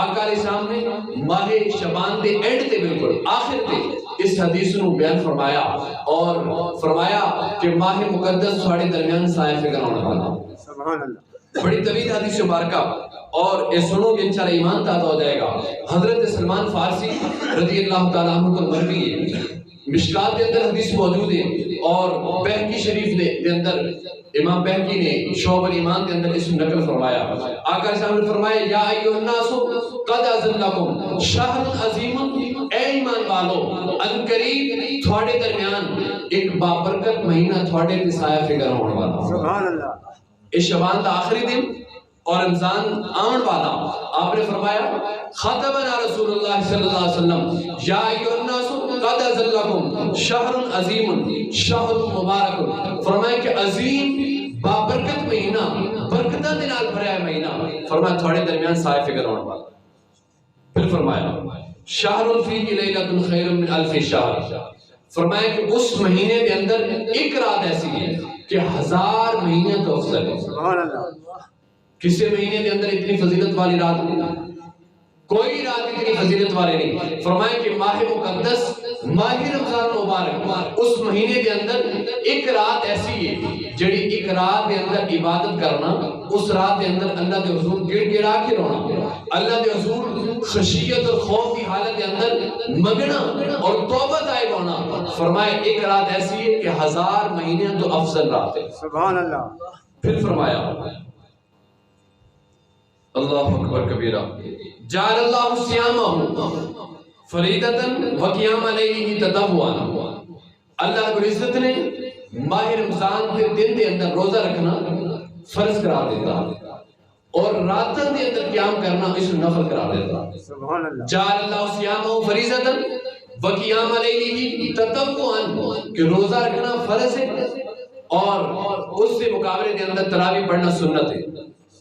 آقا علیہ السلام نے ماہ شعبان دے اینڈ تے بالکل آخر تے اس حدیث نو بیان فرمایا اور فرمایا کہ ماہ مقدس تھوڑے درمیان سایہ فکر ہونے والا. سبحان اللہ. بڑی طویل حدیث مبارکہ اور یہ سنو گے انشاءاللہ ایمان تازہ ہو جائے گا. حضرت سلمان فارسی رضی اللہ تعالیٰ عنہ کو مروی ہے. مشکات کے اندر حدیث موجود ہے اور بہقی شریف کے اندر امام بہقی نے شعب الایمان کے اندر اس نقل فرمایا. آقا علیہ السلام نے فرمایا یا ایھا الناس قد اذن لکم شہر عظیم، اے ایمان والو ان قریب تھوڑے درمیان ایک بابرکت مہینہ تھوڑے تے سایہ فکر ہونے والا. سبحان اللہ. اس شعبان دا آخری دن اور رمضان آن والا. آپ نے فرمایا خطبنا رسول اللہ صلی اللہ علیہ وسلم یا ایھا الناس قد اذن لکم شہر عظیم شہر مبارک. فرمایا کہ عظیم بابرکت مہینہ، برکتاں دے نال بھریا مہینہ. فرمایا تھوڑے درمیان سایہ فکر ہونے والا. پھر فرمایا شہر فیہ لیلۃ خیر من الف شہر. فرمایا کہ اس مہینے کے اندر ایک رات ایسی ہے کہ 1000 مہینے تو افضل ہے. سبحان اللہ. کسی مہینے کے اندر اتنی فضیلت والی رات نہیں، کوئی رات اتنی فضیلت والی نہیں. فرمایا کہ ماہ مقدس ماہ رمضان مبارک اس مہینے کے اندر ایک رات ایسی ہے جڑی ایک رات کے اندر عبادت کرنا، اس رات کے اندر اللہ کے حضور گڑ گڑا کے رونا، اللہ کے حضور خشیت اور خوف کی حالت کے اندر مگنا اور توبہ طائب ہونا. فرمایا ایک رات ایسی ہے کہ 1000 مہینے تو افضل رات ہے. سبحان اللہ. پھر فرمایا اللہ اکبر کبیرہ جعل اللہ صیامہ فریدۃ وقیام لیلہ تطوعا. اللہ رب العزت نے ماہ رمضان کے دن کے اندر روزہ رکھنا فرض قرار دیتا اور راتوں کے اندر قیام کرنا اس نفل قرار دیتا. سبحان اللہ. جعل اللہ صیامہ فریضۃ وقیام لیلہ تطوعا کہ روزہ رکھنا فرض ہے اور اس سے مقابلے کے اندر تراویح پڑھنا سنت ہے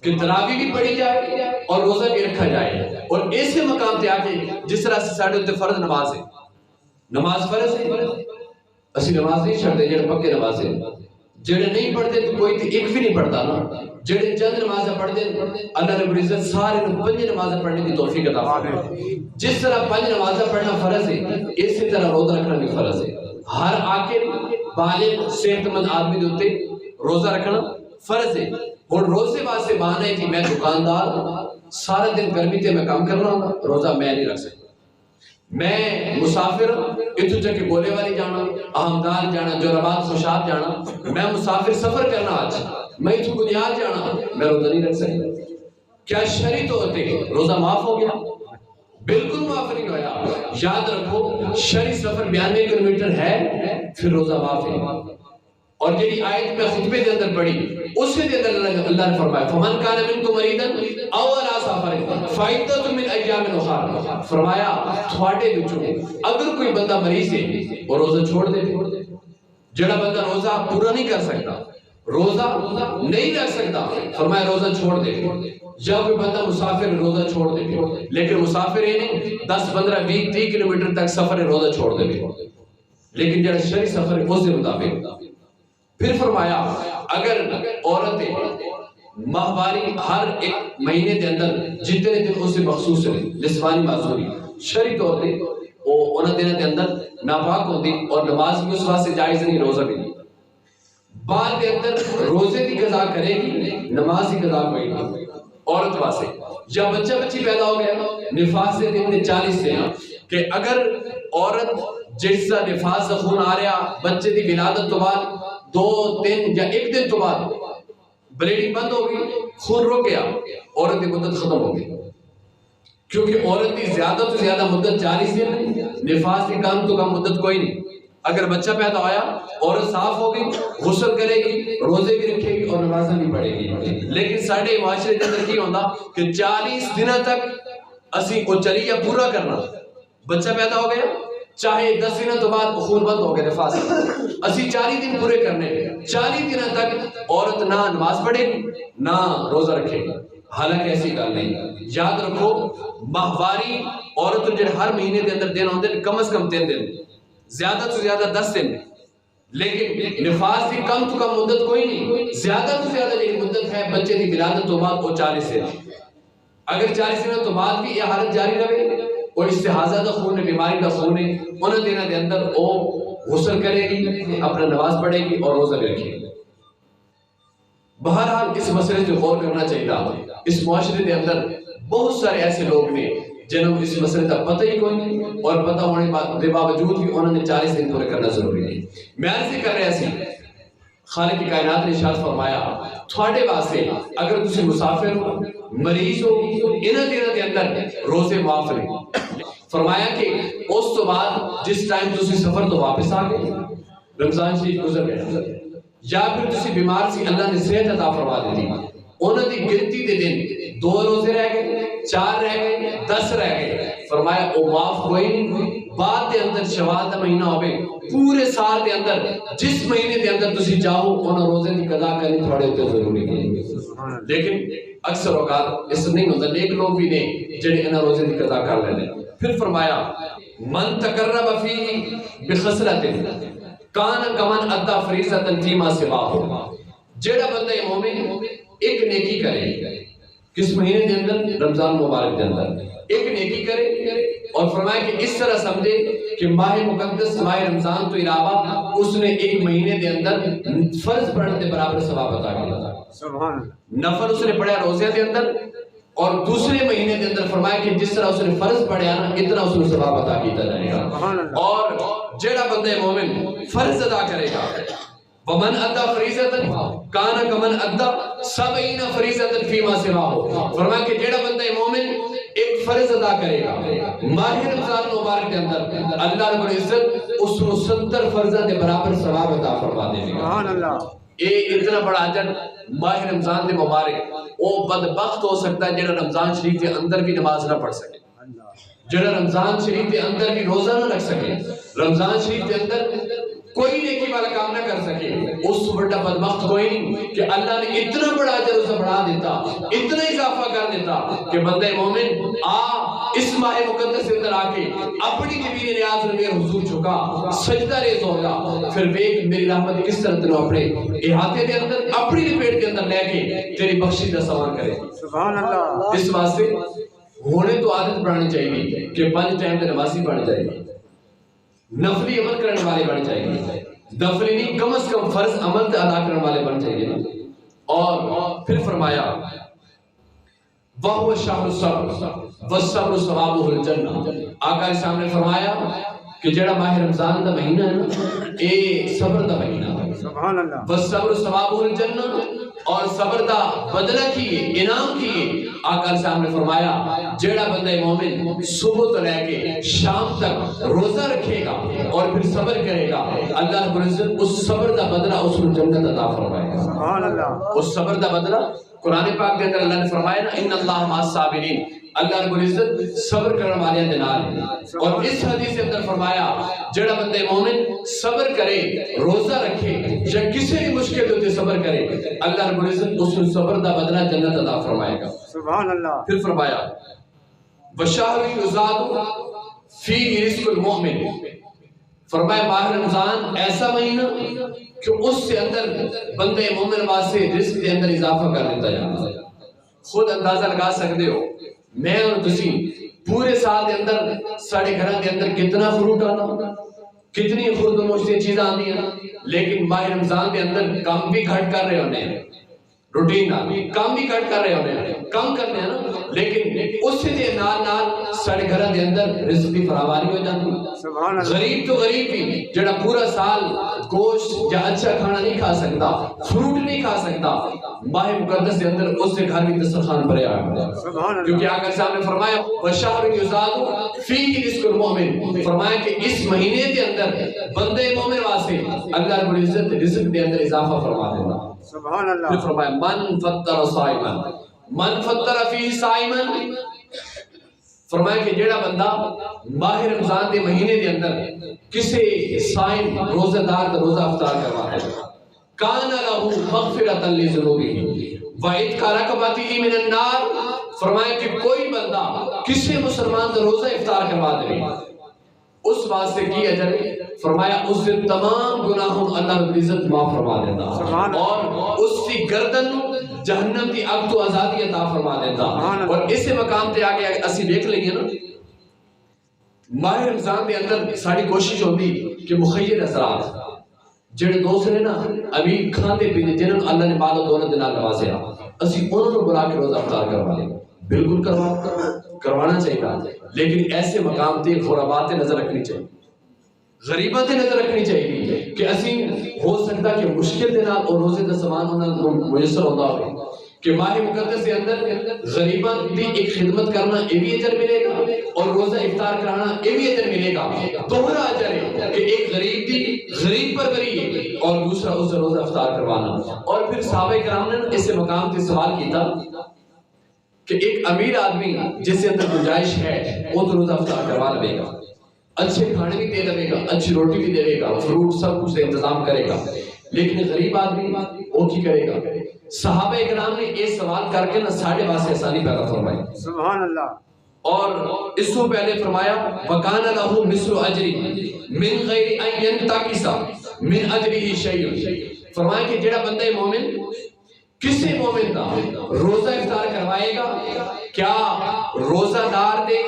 کہ تراویح بھی پڑھی جائے اور روزہ بھی رکھا جائے. اور ایسے مقام تے آکے جس طرح سے ساڈے تے فرض نماز ہے، نماز فرض ہے، اسی نماز نہیں چھڑتے جڑے پکے نماز ہے. جڑے نہیں پڑھتے تو کوئی تے ایک بھی نہیں پڑھتا نا. جڑے چند نمازیں پڑھتے اللہ رب العزت سارے کو 5 نمازیں پڑھنے کی توفیق عطا فرمائے. جس طرح 5 نمازیں پڑھنا فرض ہے اسی طرح روزہ رکھنا بھی فرض ہے. ہر عاقل بالغ صحت مند آدمی دے اوتے روزہ رکھنا فرض ہے. اور روزے واسطے بہانا ہے کہ میں دکاندار سارا دن گرمی تے میں کام کرنا ہوگا، روزہ میں نہیں رکھ سکتا. میں مسافر اتو چا کے گولے والی جانا، احمدال جانا، جوراباد خوشاب جانا، میں مسافر سفر کرنا آج میں اتو بنیاد جانا، میں روزہ نہیں رکھ سکتا. کیا شرعی طور پہ روزہ معاف ہو گیا؟ بالکل معاف نہیں ہویا. یاد رکھو شرعی سفر 92 کلومیٹر ہے پھر روزہ معاف ہے. اور جی آیت میں خطبے کے اندر پڑھی اس کے اندر اللہ نے فرمایا فمن کان منکم مریضا او علی سفر فعدۃ من ایام اخر. فرمایا تھوڑے وچوں اگر کوئی بندہ مریض ہے وہ روزہ چھوڑ دے. جڑا بندہ روزہ پورا نہیں کر سکتا، روزہ نہیں رکھ سکتا، فرمایا روزہ چھوڑ دے. یا کوئی بندہ مسافر روزہ چھوڑ دے لیکن مسافر ہے نہیں 10 15 20 30 کلومیٹر تک سفر ہے روزہ چھوڑ دے لیکن جڑا شرعی سفر ہے اس کے مطابق. پھر فرمایا اگر عورتیں ماہواری ہر ایک مہینے کے اندر جتنے دن اسے مخصوص ہے نسوانی معذوری شرعی طور پہ وہ انہاں دنوں کے اندر ناپاک ہوتی اور نماز بھی اس واسطے جائز نہیں، روزہ بھی نہیں. بعد کے اندر روزے کی قضا کرے گی، نماز کی قضا کوئی نہیں عورت واسطے. یا بچہ بچی پیدا ہو گیا نفاس سے دن 40 سے کہ اگر عورت جس کا نفاس سے خون آ رہا بچے کی ولادت تو بعد 2 3 یا 1 دن تو بعد بلیڈنگ بند ہو گئی، خون رک گیا، عورت کی مدت ختم ہو گئی. کیونکہ عورت کی زیادہ تو زیادہ مدت 40 دن ہے، نفاس کی کم تو کم مدت کوئی نہیں. اگر بچہ پیدا ہویا عورت صاف ہوگی، غسل کرے گی، روزے بھی رکھے گی اور نمازیں بھی پڑھے گی. لیکن ساڈے معاشرے کے اندر کی ہوندا کہ 40 دنوں تک اسی وہ چلیہ پورا کرنا. بچہ پیدا ہو گیا چاہے 10 دنوں تو بعد خون بند ہو گیا نفاس، اسی 40 دن پورے کرنے. 40 دنوں تک عورت نہ نماز پڑھے گی نہ روزہ رکھے گی. حالانکہ ایسی گل نہیں. یاد رکھو ماہواری عورت جو ہر مہینے کے اندر دن ہوتے کم از کم 3 دن، زیادہ تو زیادہ 10 دن. لیکن نفاس کی کم تو کم مدت کوئی نہیں، زیادہ تو زیادہ جو مدت ہے بچے کی ولادت تو بعد وہ 40 دن. اگر 40 دنوں تو بعد بھی یہ حالت جاری رہے اور استحاضہ دا خون ہے، بیماری دا خون ہے، انہوں دنوں دے اندر وہ غسل کرے گی، اپنا نماز پڑھے گی اور روزہ رکھے گی۔ بہرحال اس مسئلے سے غور کرنا چاہیے۔ اس معاشرے کے اندر بہت سارے ایسے لوگ نے جنہوں اس مسئلے کا پتہ ہی کوئی نہیں، اور پتہ ہونے کے باوجود بھی انہوں نے 40 دن پورے کرنا ضروری نہیں۔ میں عرض کر رہا سی، خالق کی کائنات نے ارشاد فرمایا تھوڑے واسطے اگر تسی مسافر ہو، مریض ہو، انہاں دنوں کے اندر روزے معاف نہیں۔ فرمایا کہ اس تو بعد جس ٹائم تسی سفر تو واپس آ گئے، رمضان شریف گزر گیا، یا پھر تسی بیمار سی، اللہ نے صحت عطا فرما دی، انہوں دی گنتی دے دن 2 روزے رہ گئے، 4 رہ گئے، 10 رہ گئے، فرمایا او معاف ہوئی نہیں۔ بعد دے اندر شوال دا مہینہ ہوئے، پورے سال دے اندر جس مہینے دے اندر تسی چاہو انہوں روزے دی قضا کرنی تھوڑے ہوتے ضروری نہیں، لیکن اکثر اوقات اس نہیں ہوتا، نیک لوگ بھی نہیں جنہیں انہوں روزے دی قضا کر لینے۔ پھر فرمایا من تقرب فی بخسرت کان کمن ادا فریضۃ فیما سواہ، جیڑا بندہ مومن ایک نیکی کرے کس مہینے دے اندر؟ رمضان مبارک دے اندر ایک نیکی کرے، اور فرمایا کہ اس طرح سمجھے کہ ماہ مقدس ماہ رمضان تو علاوہ اس نے ایک مہینے دے اندر فرض پڑھنے کے برابر ثواب عطا کیا۔ سبحان اللہ۔ نفل اس نے پڑھا روزے دے اندر، اور دوسرے مہینے دے اندر فرمایا کہ جس طرح اس نے فرض پڑھیا نا اتنا اس نے ثواب عطا کیتا جائے گا۔ اور جیڑا بندہ مومن فرض ادا کرے گا، ومن ادا فریضۃ کان کمن ادا 70 فریضۃ فیما سواہ، فرمایا کہ جیڑا بندہ مومن ایک فرض ادا کرے گا ماہ رمضان مبارک کے اندر، اللہ رب العزت اس کو 70 فرضاں کے برابر ثواب عطا فرما دے گا۔ سبحان اللہ۔ یہ اتنا بڑا اجر ماہ رمضان دے مبارک، وہ بدبخت ہو سکتا ہے جڑا رمضان شریف کے اندر بھی نماز نہ پڑھ سکے، جڑا رمضان شریف کے اندر بھی روزہ نہ رکھ سکے، رمضان شریف کے اندر کوئی نیکی والا کام نہ کر سکے، اس بڑا بدبخت کوئی نہیں کہ اللہ نے اتنا بڑا اجر اسے بڑھا دیتا، اتنا اضافہ کر دیتا کہ بندہ مومن اس ماہ مقدس کے اندر آ کے اپنی جبین نیاز میں میرے حضور جھکا، سجدہ ریز ہو گیا، پھر دیکھ میری رحمت کس طرح تنو اپنے احاطے کے اندر اپنی لپیٹ کے اندر لے کے تیری بخشش کا سوال کرے۔ سبحان اللہ۔ اس واسطے ہونے تو عادت بڑھانی چاہیے کہ 5 ٹائم کے نمازی بن جائے گی، نفلی عمل کرنے والے بن جائیں گے، نفلی نہیں کم از کم فرض عمل ادا کرنے والے بن جائیں گے۔ اور پھر فرمایا وَهُوَ شَهْرُ الصَّبْرِ وَالصَّبْرُ ثَوَابُهُ الْجَنَّةُ، آقا علیہ السلام نے فرمایا کہ جڑا ماہ رمضان دا مہینہ ہے نا، اے صبر دا مہینہ ہے، سبحان اللہ۔ وَالصَّبْرُ ثَوَابُهُ الْجَنَّةُ، اور صبر دا بدلہ کیے، انعام کیے۔ آقا علیہ السلام نے فرمایا جیڑا بندہ مومن صبح تو لے کے شام تک روزہ رکھے گا اور پھر صبر کرے گا، اللہ رب العزت اس صبر دا بدلہ اس کو جنت عطا فرمائے گا۔ سبحان اللہ۔ اس صبر دا بدلہ قرآن پاک کے اندر اللہ نے فرمایا نا ان اللہ مع الصابرین، اللہ رب العزت صبر کرنے والے دے نال ہے۔ اور اس حدیث کے اندر فرمایا جڑا بندہ مومن صبر کرے، روزہ رکھے یا کسی بھی مشکل ہوتے صبر کرے، اللہ رب العزت اس کو صبر دا بدلہ جنت عطا فرمائے گا۔ سبحان اللہ۔ پھر فرمایا وشہر یزاد فیہ رزق المؤمن، فرمایا ماہ رمضان ایسا مہینہ کہ اس سے اندر بندے مومن واسطے رزق کے اندر اضافہ کر دیتا جاتا ہے۔ خود اندازہ لگا سکتے ہو میں اور تسی پورے سال کے اندر ساڑھے گھراں کے اندر کتنا فروٹ آنا، کتنی خورد و نوش چیزاں آتی ہیں، لیکن ماہ رمضان کے اندر کم بھی گھٹ کر رہے ہونے ہیں، روٹین کم بھی کٹ کر رہے ہونے ہیں، کم کرنے ہیں نا، لیکن اس سے نال نال ساڑھے گھراں دے اندر رزق کی فراوانی ہو جاتی ہے۔ غریب تو غریب بھی جڑا پورا سال گوشت یا اچھا کھانا نہیں کھا سکتا، فروٹ نہیں کھا سکتا، ماہ مقدس کے اندر اس سے گھر بھی دسترخوان بھرے آ گیا، کیونکہ آقا صاحب نے فرمایا وشہر یزاد فیہ رزق المؤمن، فرمایا کہ اس مہینے کے اندر بندے مومن واسطے اللہ رب العزت رزق کے اندر اضافہ فرما دیتا۔ سبحان اللہ۔ پھر فرمایا من فطر صائما، من فطر فیہ صائما، فرمایا کہ جیڑا بندہ ماہ رمضان دے مہینے دے اندر کسی صائم روزہ دار کا روزہ افطار کرواتا ہے، کان لہ مغفرۃ لذنوبہ وعتق رقبتہ من النار، فرمایا کہ کوئی بندہ کسی مسلمان کا روزہ افطار کروا دے اس واسطے کی اجر، فرمایا اس سے تمام گناہوں اللہ رب العزت معاف فرما دیتا، اور اس کی گردن جہنم دی اگ تو آزادی عطا فرما دیتا. اور اسے مقام تے آگے اسی دیکھ لئیے نا ماہ رمضان دے اندر ساری کوشش ہوتی کہ مخیر حضرات جڑے دوست نے نا ابھی کھاندے پیندے جنہوں نے اللہ نے مال و دولت دے نال نوازیا اسی انہوں نے بلا کے روزہ افطار کروا لیں. بالکل کروانا چاہیے لیکن ایسے مقام تے خرابات نظر رکھنی چاہیے, غریبات نظر رکھنی چاہیے کہ اسی ہو سکتا کہ مشکل دے نال اور روزے دا سامان انہاں میسر ہوندا ہوے کہ ماہ مقدس کے اندر غریباں دی ایک خدمت کرنا یہ بھی اجر ملے گا اور روزہ افطار کرانا یہ بھی اجر ملے گا. دوہرا اجر ہے کہ ایک غریب دی غریب پر کری اور دوسرا اس روزہ افطار کروانا. اور پھر صحابہ کرام نے اس مقام تے سوال کیتا کہ ایک امیر آدمی جس کے اندر گنجائش ہے وہ تو روزہ افطار کروا لے گا, اچھے کھانے بھی دے دے گا, اچھی روٹی بھی دے گا, فروٹ سب کچھ انتظام کرے گا, لیکن غریب آدمی وہ کی کرے گا. صحابہ کرام نے یہ سوال کر کے نہ ساڑھے واسطے آسانی پیدا فرمائی. سبحان اللہ. اور اس سے پہلے فرمایا وَكَانَ لَهُ مِثْلُ أَجْرِ مِنْ غَيْرِ أَنْ يَنْتَقِصَ مِنْ أَجْرِهِ شَيْءٌ. فرمایا کہ جڑا بندہ مومن کسی مومن دا روزہ افطار کروائے گا کیا روزہ دار دے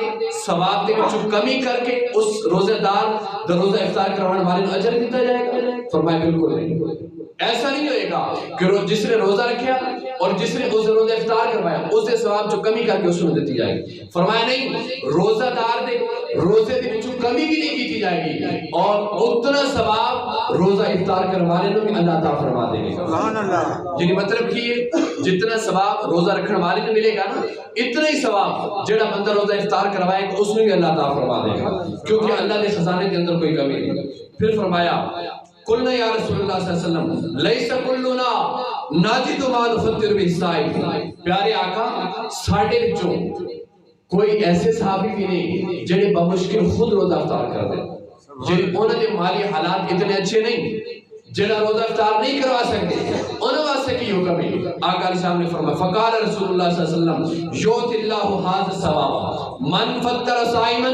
ثواب دے وچوں کمی کر کے اس روزہ دار دا روزہ افطار کروانے والے کو اجر دیتا جائے گا؟ فرمایا بالکل نہیں. ایسا نہیں ہوئے گا کہ جس نے روزہ رکھیا اور جس نے اس روزہ افطار کروایا اس سے ثواب جو کمی کر کے اس کو دیتی جائے گی. فرمایا نہیں, روزہ دار دے روزے دے وچوں کمی بھی نہیں کی جائے گی اور اتنا ثواب روزہ افطار کروانے کو بھی اللہ عطا فرما دے گا. سبحان اللہ. یعنی مطلب کہ جتنا ثواب روزہ رکھنے والے کو ملے گا نا اتنا ہی ثواب جڑا بندہ روزہ افطار کروائے گا اس کو بھی اللہ عطا فرما دے گا, کیونکہ اللہ کے خزانے کے اندر کوئی کمی نہیں. پھر فرمایا قلنا یا رسول اللہ صلی اللہ علیہ وسلم لیس کلنا ناجد ما نفطر بالصائم. پیارے آقا ساڈے وچوں کوئی ایسے صحابی بھی نہیں جڑے بمشکل خود روزہ افطار کر دیں, جن انہوں نے مالی حالات اتنے اچھے نہیں جڑا روزہ افطار نہیں کروا سکتے انہوں واسطے کی حکم ہے. آقا علیہ السلام نے فرمایا فقال رسول اللہ صلی اللہ علیہ وسلم یؤتی اللہ ھذا الثواب من فطر صائما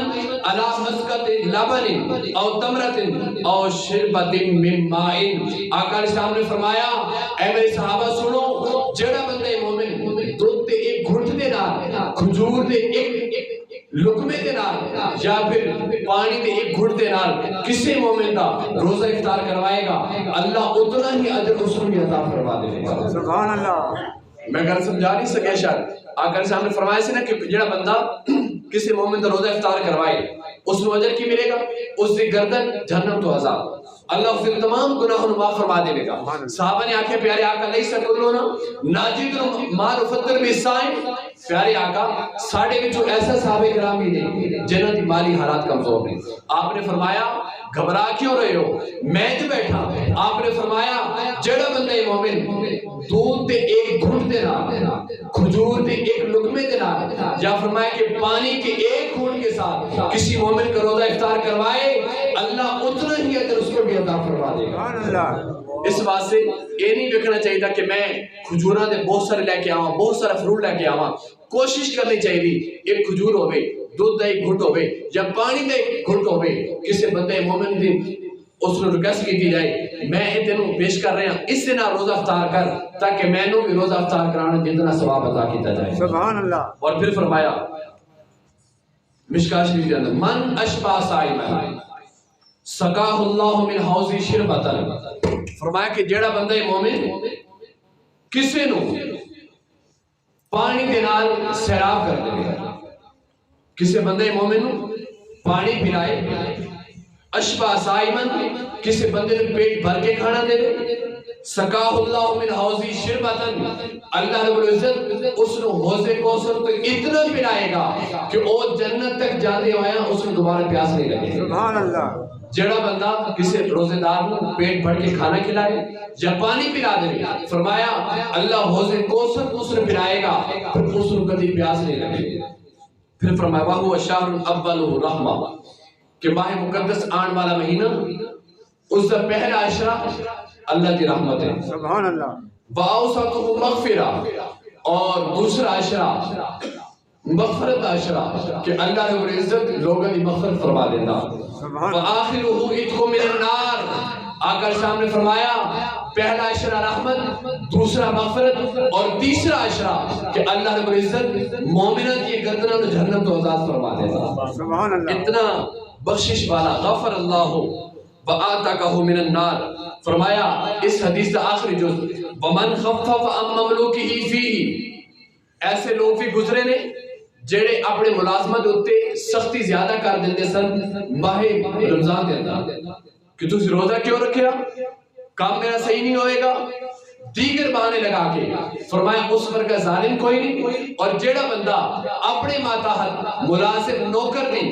علی مسکۃ لبن او تمرۃ او شربۃ من ماء. آقا علیہ السلام نے فرمایا اے میرے صحابہ سنو, جڑا بندہ مومن دودھ تے ایک گھٹ دے نال کھجور دے ایک لقمے دے نال یا پھر پانی دے ایک گھٹ دے نال کسی مومن دا روزہ افطار کروائے گا اللہ اتنا ہی اجر اس کو بھی عطا فرما دے گا. سبحان اللہ. میں گھر سمجھا نہیں سکیا شاید. آقا صاحب نے فرمایا سے نا کہ جڑا بندہ کسی مومن دا روزہ افطار کروائے اس کو اجر کی ملے گا, اس کی گردن جہنم تو آزاد, اللہ اس کے تمام گناہوں کو معاف فرما دے گا. صحابہ نے آکھے پیارے آقا لیس کلنا ناجد ما نفطر بالصائم. پیارے آقا ساڑھے وچوں ایسا صحابہ کرام بھی نہیں جنہاں دی مالی حالات کمزور ہیں. آپ نے فرمایا گھبرا کیوں رہے ہو, میں جو بیٹھا. آپ نے فرمایا جڑا بندہ مومن دودھ دے ایک گھٹ دے نال کھجور دے ایک لقمے دے نال یا فرمایا کہ پانی کے ایک گھٹ کے ساتھ کسی مومن کا روزہ افطار کروائے اللہ اتنا ہی اجر اس کو بھی عطا فرما دے گا. اس واسطے یہ نہیں دیکھنا چاہیے کہ میں کھجوراں دے بہت سارے لے کے آواں, بہت سارا فروٹ لے کے آواں. کوشش کرنی چاہیے ایک کھجور ہوے, دودھ دا ایک گھٹ ہوے یا پانی دا ایک گھٹ ہوے, کسی بندے مومن دی اس کو ریکویسٹ کی جائے میں یہ تینوں پیش کر رہا ہوں اس سے نہ روزہ افطار کر تاکہ میں نو بھی روزہ افطار کرانا جتنا ثواب عطا کیتا جائے. سبحان اللہ. اور پھر فرمایا مشکاہ شریف کے اندر من اشبع صائما سقاہ اللہ من حوض شربۃ. فرمایا کہ جیڑا بندہ مومن کسی نو پانی دے نال سیراب کر دے گا, کسی بندے مومن نو پانی پلائے, اشبع صائما کسی بندے نے پیٹ بھر کے کھانا دے دے, سقاہ اللہ من حوض شربۃ اللہ رب العزت اس نو حوض کوثر تو اتنا پلائے گا کہ وہ جنت تک جانے ہویا اس کو دوبارہ پیاس نہیں لگے. سبحان اللہ. جڑا بندہ کسی روزے دار کو پیٹ بھر کے کھانا کھلائے یا پانی پلا دے فرمایا اللہ حوض کوثر اس نے پلائے گا پھر اس کو کبھی پیاس نہیں لگے. پھر فرمایا وَهُوَ شَهْرٌ أَوَّلُهُ رَحْمَةٌ کہ ماہ مقدس آن والا مہینہ اس کا پہلا عشرہ اللہ کی رحمت ہے. سبحان اللہ. وَأَوْسَطُهُ مَغْفِرَةٌ اور دوسرا عشرہ مغفرت عشرہ کہ اللہ رب العزت لوگوں کی مغفرت فرما دیتا. وَآخِرُهُ عِتْقٌ مِنَ النَّارِ آقا شام نے فرمایا پہلا عشرہ رحمت، دوسرا مغفرت، اور تیسرا عشرہ کہ اللہ رب العزت مومنہ کی گردنوں نے جہنم تو آزاد فرما دے گا۔ سبحان اللہ۔ اتنا بخشش والا غفر اللہ وآتَقَهُ من النار۔ فرمایا اس حدیث کا آخری جز وَمَنْ خَفَّفَ عَنْ مَمْلُوكِهِ فِيهِ، ایسے لوگ بھی گزرے نے جڑے اپنے ملازمت ہوتے سختی زیادہ کر دیتے سن ماہ رمضان کے اندر کہ تُسی روزہ کیوں رکھیا، کام میرا صحیح نہیں ہوئے گا، دیگر بہانے لگا کے فرمایا اس پر کا ظالم کوئی نہیں۔ اور جیڑا بندہ اپنے ماتحت ملازم نوکر نہیں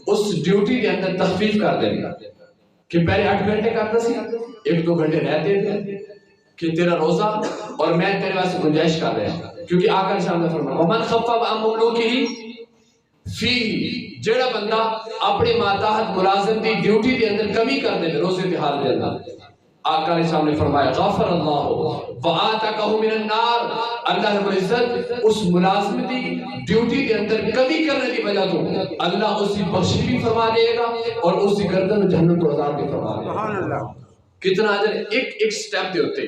اس ڈیوٹی کے اندر تخفیف کر دے گا کہ پہلے 8 گھنٹے کرتا سی 1-2 گھنٹے رہتے تھے کہ تیرا روزہ اور میں تیرے واسطے گنجائش کر رہا ہوں، کیونکہ آقا نے سامنے فرمایا وَمَنْ خَفَّفَ عَنْ مَمْلُوكِهِ فِيهِ، جیڑا بندہ اپنے ماتحت ملازم دی ڈیوٹی کے اندر کمی کر دے روزے کے حال کے اندر، آقا نے سامنے فرمایا غفر اللہ وآتَقَهُ من النار، اللہ رب العزت اس ملازمتی ڈیوٹی کے اندر کمی کرنے کی وجہ تو اللہ اس کی بخشش بھی فرما دے گا اور اس کی گردن جہنم کو عذاب بھی فرما دے گا۔ سبحان اللہ۔ کتنا اجر ایک سٹیپ دے ہوتے،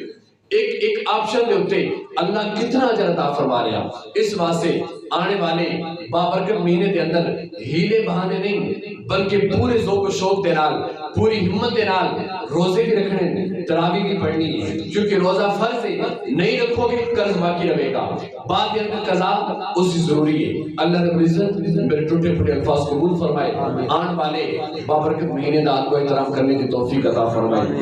ایک آپشن دے ہوتے اللہ کتنا اجر عطا فرما رہا۔ اس واسطے آنے والے بابرکت مہینے دے اندر ہیلے بہانے نہیں بلکہ پورے ذوق و شوق دے نال پوری ہمت دے نال روزے بھی رکھنے، تراویح بھی پڑھنی ہے، کیونکہ روزہ فرض ہے، نہیں رکھو گے قرض باقی رہے گا، بعد کے اندر قضا اسی ضروری ہے۔ اللہ رب العزت میرے ٹوٹے پھوٹے الفاظ قبول فرمائے، آنے والے بابرکت مہینے دا ادب و احترام کرنے کی توفیق عطا فرمائے۔